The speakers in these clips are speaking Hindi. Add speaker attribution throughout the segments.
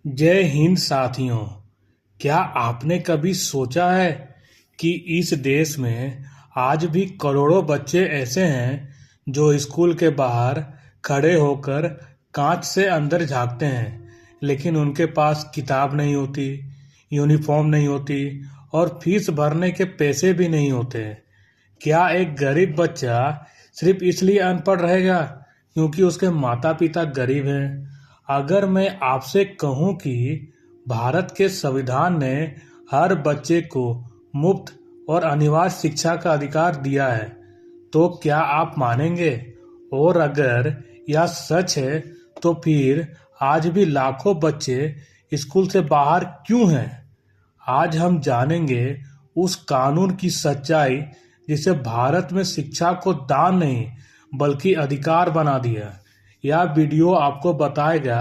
Speaker 1: जय हिंद साथियों। क्या आपने कभी सोचा है कि इस देश में आज भी करोड़ों बच्चे ऐसे हैं जो स्कूल के बाहर खड़े होकर कांच से अंदर झांकते हैं, लेकिन उनके पास किताब नहीं होती, यूनिफॉर्म नहीं होती और फीस भरने के पैसे भी नहीं होते। क्या एक गरीब बच्चा सिर्फ इसलिए अनपढ़ रहेगा क्योंकि उसके माता पिता गरीब हैं? अगर मैं आपसे कहूं कि भारत के संविधान ने हर बच्चे को मुफ्त और अनिवार्य शिक्षा का अधिकार दिया है, तो क्या आप मानेंगे? और अगर यह सच है, तो फिर आज भी लाखों बच्चे स्कूल से बाहर क्यों हैं? आज हम जानेंगे उस कानून की सच्चाई जिसे भारत में शिक्षा को दान नहीं बल्कि अधिकार बना दिया। यह वीडियो आपको बताएगा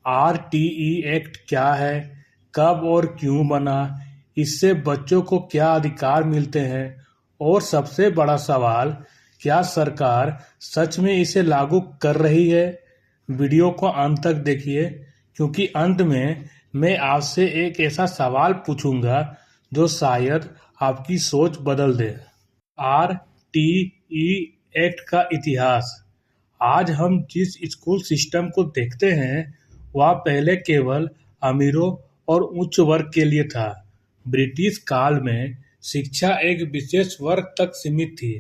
Speaker 1: आरटीई एक्ट क्या है, कब और क्यों बना, इससे बच्चों को क्या अधिकार मिलते हैं और सबसे बड़ा सवाल, क्या सरकार सच में इसे लागू कर रही है। वीडियो को अंत तक देखिए, क्योंकि अंत में मैं आपसे एक ऐसा सवाल पूछूंगा जो शायद आपकी सोच बदल दे। आरटीई एक्ट का इतिहास। आज हम जिस स्कूल सिस्टम को देखते हैं वह पहले केवल अमीरों और उच्च वर्ग के लिए था। ब्रिटिश काल में शिक्षा एक विशेष वर्ग तक सीमित थी।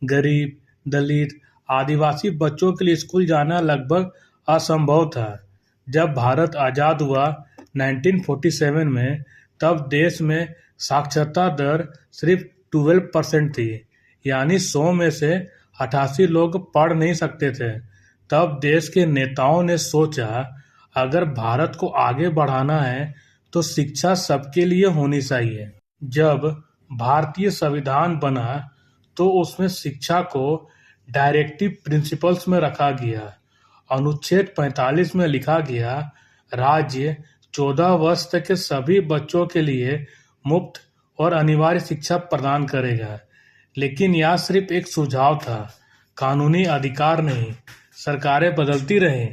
Speaker 1: गरीब, दलित, आदिवासी बच्चों के लिए स्कूल जाना लगभग असंभव था। जब भारत आज़ाद हुआ 1947 में, तब देश में साक्षरता दर सिर्फ 12% थी, यानी 100 में से 88 लोग पढ़ नहीं सकते थे। तब देश के नेताओं ने सोचा, अगर भारत को आगे बढ़ाना है तो शिक्षा सबके लिए होनी चाहिए। जब भारतीय संविधान बना तो उसमें शिक्षा को डायरेक्टिव प्रिंसिपल्स में रखा गया। अनुच्छेद 45 में लिखा गया, राज्य 14 वर्ष तक के सभी बच्चों के लिए मुफ्त और अनिवार्य शिक्षा प्रदान करेगा। लेकिन यह सिर्फ एक सुझाव था, कानूनी अधिकार नहीं। सरकारें बदलती रहीं,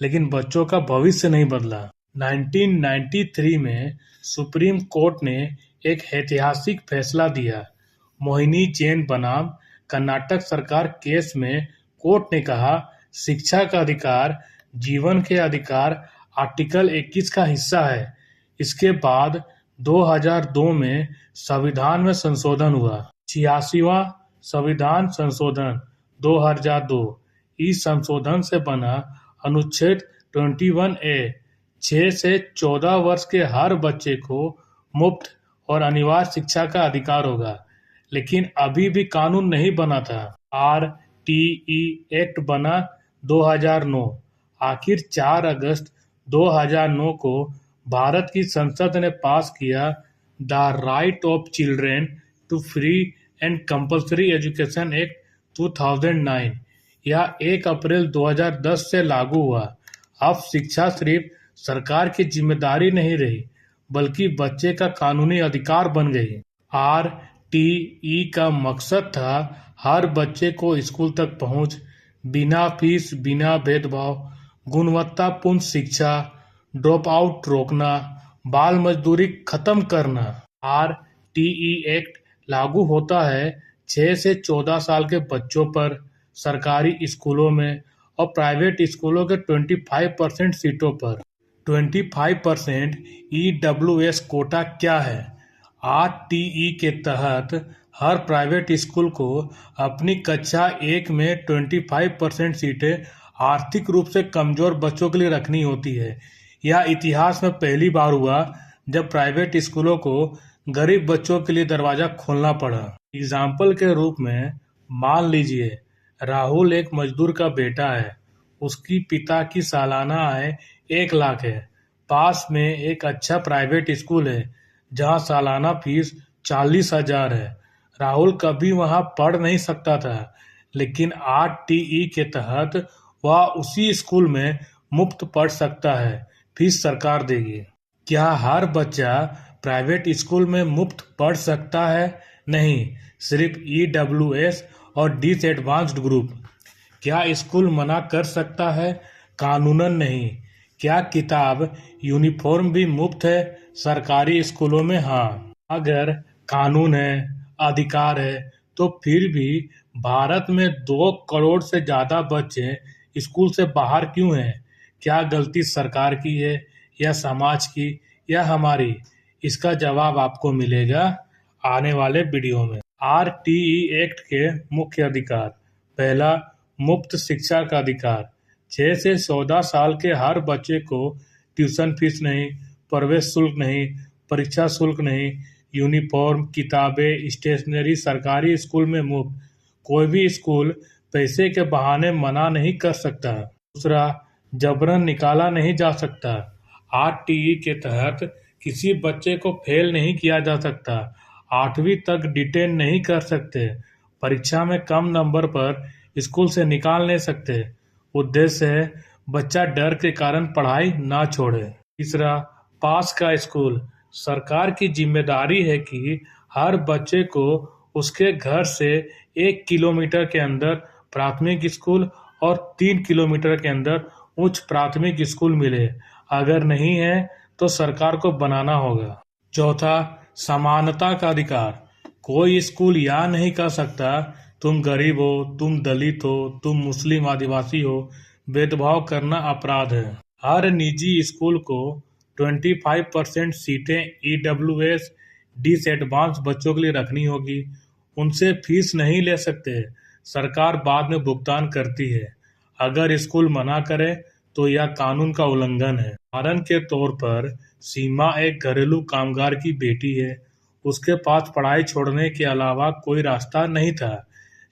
Speaker 1: लेकिन बच्चों का भविष्य नहीं बदला। 1993 में सुप्रीम कोर्ट ने एक ऐतिहासिक फैसला दिया। मोहिनी जैन बनाम कर्नाटक सरकार केस में कोर्ट ने कहा, शिक्षा का अधिकार जीवन के अधिकार आर्टिकल 21 का हिस्सा है। इसके बाद 2002 में संविधान में संशोधन हुआ। 86वां संविधान संशोधन 2002। इस संशोधन से बना अनुच्छेद 21A 6 से 14 वर्ष के हर बच्चे को मुफ्त और अनिवार्य शिक्षा का अधिकार होगा। लेकिन अभी भी कानून नहीं बना था। आरटीई एक्ट बना 2009। आखिर 4 अगस्त 2009 को भारत की संसद ने पास किया the right of children to free and compulsory education act 2009। यह 1 अप्रैल 2010 से लागू हुआ। अब शिक्षा सिर्फ सरकार की जिम्मेदारी नहीं रही, बल्कि बच्चे का कानूनी अधिकार बन गई। आरटीई का मकसद था हर बच्चे को स्कूल तक पहुंच, बिना फीस, बिना भेदभाव, गुणवत्तापूर्ण शिक्षा, ड्रॉप आउट रोकना, बाल मजदूरी खत्म करना। आरटीई एक्ट लागू होता है 6 से 14 साल के बच्चों पर, सरकारी स्कूलों में और प्राइवेट स्कूलों के 25% सीटों पर। 25% ईडब्ल्यूएस कोटा क्या है? आरटीई के तहत हर प्राइवेट स्कूल को अपनी कक्षा 1 में 25% सीटें आर्थिक रूप से कमजोर बच्चों के लिए रखनी होती है। यह इतिहास में पहली बार हुआ जब प्राइवेट स्कूलों को गरीब बच्चों के लिए दरवाजा खोलना पड़ा। एग्जाम्पल के रूप में मान लीजिए, राहुल एक मजदूर का बेटा है। उसकी पिता की सालाना आय 1 लाख है। पास में एक अच्छा प्राइवेट स्कूल है जहां सालाना फीस 40,000 है। राहुल कभी वहां पढ़ नहीं सकता था, लेकिन आरटीई के तहत वह उसी स्कूल में मुफ्त पढ़ सकता है, फीस सरकार देगी। क्या हर बच्चा प्राइवेट स्कूल में मुफ्त पढ़ सकता है? नहीं, सिर्फ ईडब्ल्यूएस और डिसएडवांस्ड ग्रुप। क्या स्कूल मना कर सकता है? कानूनन नहीं, क्या किताब यूनिफॉर्म भी मुफ्त है सरकारी स्कूलों में? हाँ। अगर कानून है, अधिकार है, तो फिर भी भारत में 2 करोड़ से ज्यादा बच्चे स्कूल से बाहर क्यों हैं? क्या गलती सरकार की है या समाज की या हमारी? इसका जवाब आपको मिलेगा आने वाले वीडियो में। आरटीई एक्ट के मुख्य अधिकार। पहला, मुफ्त शिक्षा का अधिकार। 6 से 14 साल के हर बच्चे को ट्यूशन फीस नहीं, प्रवेश शुल्क नहीं, परीक्षा शुल्क नहीं, यूनिफॉर्म, किताबें, स्टेशनरी सरकारी स्कूल में मुफ्त। कोई भी स्कूल पैसे के बहाने मना नहीं कर सकता। दूसरा, जबरन निकाला नहीं जा सकता। आरटीई के तहत किसी बच्चे को फेल नहीं किया जा सकता। 8वीं तक डिटेन नहीं कर सकते। परीक्षा में कम नंबर पर स्कूल से निकाल नहीं सकते। उद्देश्य है बच्चा डर के कारण पढ़ाई ना छोड़े। तीसरा, पास का स्कूल। सरकार की जिम्मेदारी है कि हर बच्चे को उसके घर से 1 किलोमीटर के अंदर प्राथमिक स्कूल और 3 किलोमीटर के अंदर उच्च प्राथमिक स्कूल मिले। अगर नहीं है तो सरकार को बनाना होगा। चौथा, समानता का अधिकार। कोई स्कूल यह नहीं कह सकता तुम गरीब हो, तुम दलित हो, तुम मुस्लिम आदिवासी हो। भेदभाव करना अपराध है। हर निजी स्कूल को 25% सीटें ईडब्ल्यूएस डिसएडवांस बच्चों के लिए रखनी होगी। उनसे फीस नहीं ले सकते। सरकार बाद में भुगतान करती है। अगर स्कूल मना करे तो यह कानून का उल्लंघन है। उदाहरण के तौर पर सीमा एक घरेलू कामगार की बेटी है। उसके पास पढ़ाई छोड़ने के अलावा कोई रास्ता नहीं था,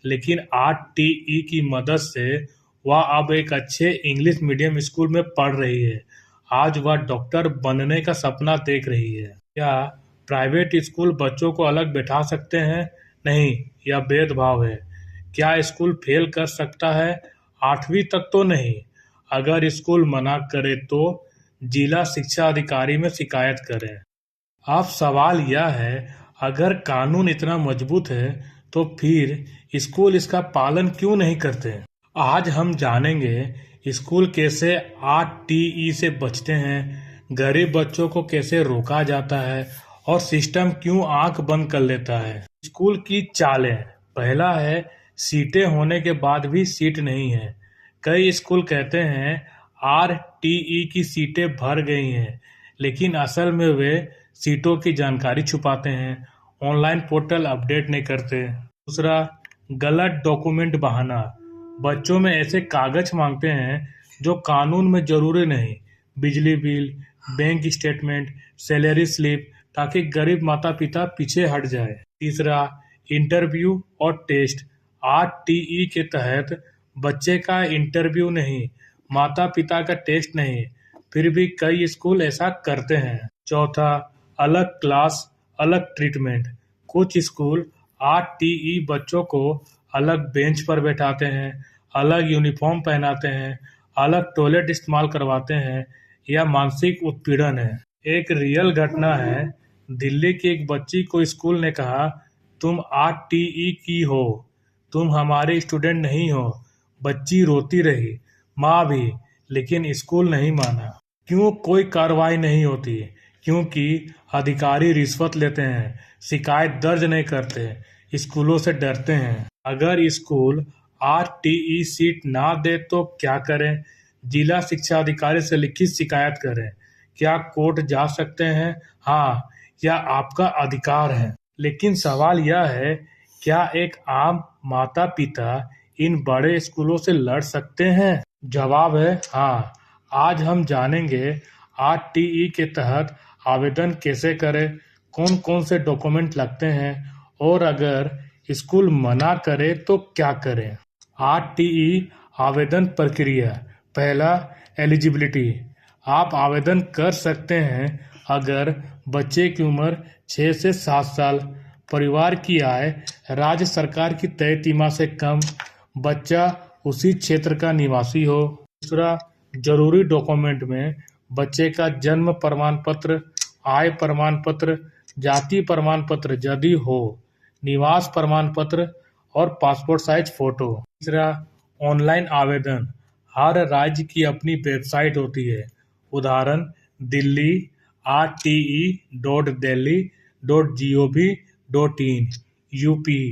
Speaker 1: लेकिन आरटीई की मदद से वह अब एक अच्छे इंग्लिश मीडियम स्कूल में पढ़ रही है। आज वह डॉक्टर बनने का सपना देख रही है। क्या प्राइवेट स्कूल बच्चों को अलग बैठा सकते हैं? नहीं, यह भेदभाव है। क्या स्कूल फेल कर सकता है? 8वीं तक तो नहीं। अगर स्कूल मना करे तो जिला शिक्षा अधिकारी में शिकायत करें। अब सवाल यह है, अगर कानून इतना मजबूत है तो फिर स्कूल इसका पालन क्यों नहीं करते? आज हम जानेंगे स्कूल कैसे आरटीई से बचते हैं, गरीब बच्चों को कैसे रोका जाता है और सिस्टम क्यों आंख बंद कर लेता है। स्कूल की चालें। पहला है, सीटें होने के बाद भी सीट नहीं है। कई स्कूल कहते हैं आरटीई की सीटें भर गई हैं, लेकिन असल में वे सीटों की जानकारी छुपाते हैं, ऑनलाइन पोर्टल अपडेट नहीं करते। दूसरा, गलत डॉक्यूमेंट बहाना। बच्चों में ऐसे कागज मांगते हैं जो कानून में जरूरी नहीं। बिजली bill, bank statement, salary slip, ताकि गरीब माता पिता पीछे हट जाए। तीसरा, इंटरव्यू और टेस्ट। आरटीई के तहत बच्चे का इंटरव्यू नहीं, माता पिता का टेस्ट नहीं, फिर भी कई स्कूल ऐसा करते हैं। चौथा, अलग क्लास, अलग ट्रीटमेंट। कुछ स्कूल आरटीई बच्चों को अलग बेंच पर बैठाते हैं, अलग यूनिफॉर्म पहनाते हैं, अलग टॉयलेट इस्तेमाल करवाते हैं। यह मानसिक उत्पीड़न है। एक रियल घटना है। दिल्ली की एक बच्ची को स्कूल ने कहा, तुम आरटीई की हो, तुम हमारे स्टूडेंट नहीं हो। बच्ची रोती रही, माँ भी, लेकिन स्कूल नहीं माना। क्यों कोई कार्रवाई नहीं होती? क्योंकि अधिकारी रिश्वत लेते हैं, शिकायत दर्ज नहीं करते, स्कूलों से डरते हैं। अगर स्कूल आरटीई सीट ना दे तो क्या करें? जिला शिक्षा अधिकारी से लिखित शिकायत करें। क्या कोर्ट जा सकते हैं? हाँ, यह आपका अधिकार है। लेकिन सवाल यह है, क्या एक आम माता पिता इन बड़े स्कूलों से लड़ सकते हैं? जवाब है हाँ। आज हम जानेंगे आरटीई के तहत आवेदन कैसे करें, कौन कौन से डॉक्यूमेंट लगते हैं और अगर स्कूल मना करे तो क्या करें। आरटीई आवेदन प्रक्रिया। पहला, एलिजिबिलिटी। आप आवेदन कर सकते हैं अगर बच्चे की उम्र 6 से 7 साल, परिवार की आय राज्य सरकार की तय सीमा से कम, बच्चा उसी क्षेत्र का निवासी हो। दूसरा, जरूरी डॉक्यूमेंट में बच्चे का जन्म प्रमाण पत्र, आय प्रमाण पत्र, जाति प्रमाण पत्र यदि हो, निवास प्रमाण पत्र और पासपोर्ट साइज फोटो। तीसरा, ऑनलाइन आवेदन। हर राज्य की अपनी वेबसाइट होती है, उदाहरण दिल्ली RTE.delhi.gov.in, यूपी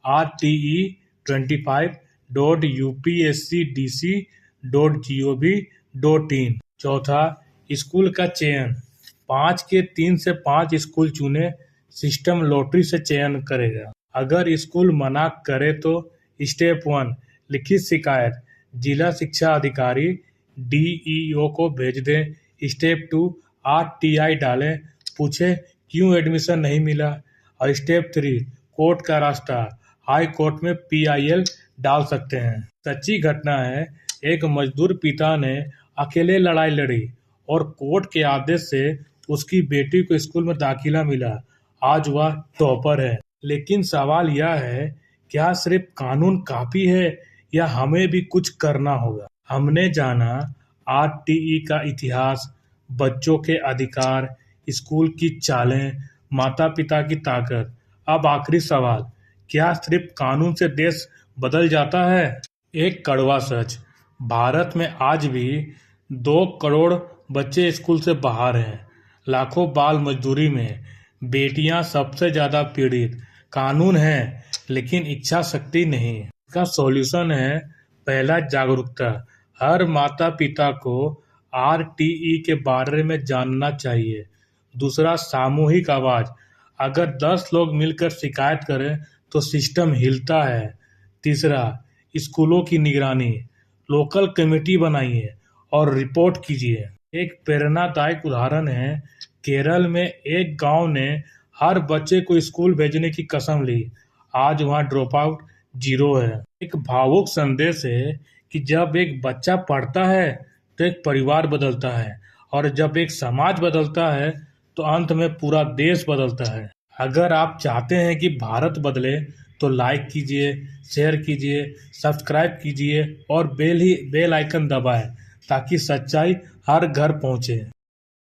Speaker 1: RTE25.upscdc.gov.in। चौथा, स्कूल का चयन। 5 के 3 से 5 स्कूल चुने, सिस्टम लॉटरी से चयन करेगा। अगर स्कूल मना करे तो स्टेप 1 लिखित शिकायत जिला शिक्षा अधिकारी DEO को भेज दें। स्टेप 2 RTI डालें, पूछे क्यों एडमिशन नहीं मिला। और स्टेप 3 कोर्ट का रास्ता, हाई कोर्ट में PIL डाल सकते हैं। सच्ची घटना है, एक मजदूर पिता ने अकेले लड़ाई लड़ी और कोर्ट के आदेश से उसकी बेटी को स्कूल में दाखिला मिला। आज वह टॉपर है। लेकिन सवाल यह है, क्या सिर्फ कानून काफी है या हमें भी कुछ करना होगा। हमने जाना RTE का इतिहास, बच्चों के अधिकार, स्कूल की चालें, माता पिता की ताकत। अब आखिरी सवाल, क्या सिर्फ कानून से देश बदल जाता है। एक कड़वा सच, भारत में आज भी 2 करोड़ बच्चे स्कूल से बाहर हैं, लाखों बाल मजदूरी में, बेटियां सबसे ज्यादा पीड़ित। कानून है लेकिन इच्छा शक्ति नहीं। इसका सॉल्यूशन है, पहला जागरूकता, हर माता पिता को RTE के बारे में जानना चाहिए। दूसरा, सामूहिक आवाज, अगर 10 लोग मिलकर शिकायत करें तो सिस्टम हिलता है। तीसरा, स्कूलों की निगरानी, लोकल कमेटी बनाइए और रिपोर्ट कीजिए। एक प्रेरणादायक उदाहरण है, केरल में एक गांव ने हर बच्चे को स्कूल भेजने की कसम ली। आज वहां ड्रॉप आउट 0 है। एक भावुक संदेश है कि जब एक बच्चा पढ़ता है तो एक परिवार बदलता है, और जब एक समाज बदलता है तो अंत में पूरा देश बदलता है। अगर आप चाहते हैं कि भारत बदले तो लाइक कीजिए, शेयर कीजिए, सब्सक्राइब कीजिए और बेल आइकन दबाएं ताकि सच्चाई हर घर पहुंचे।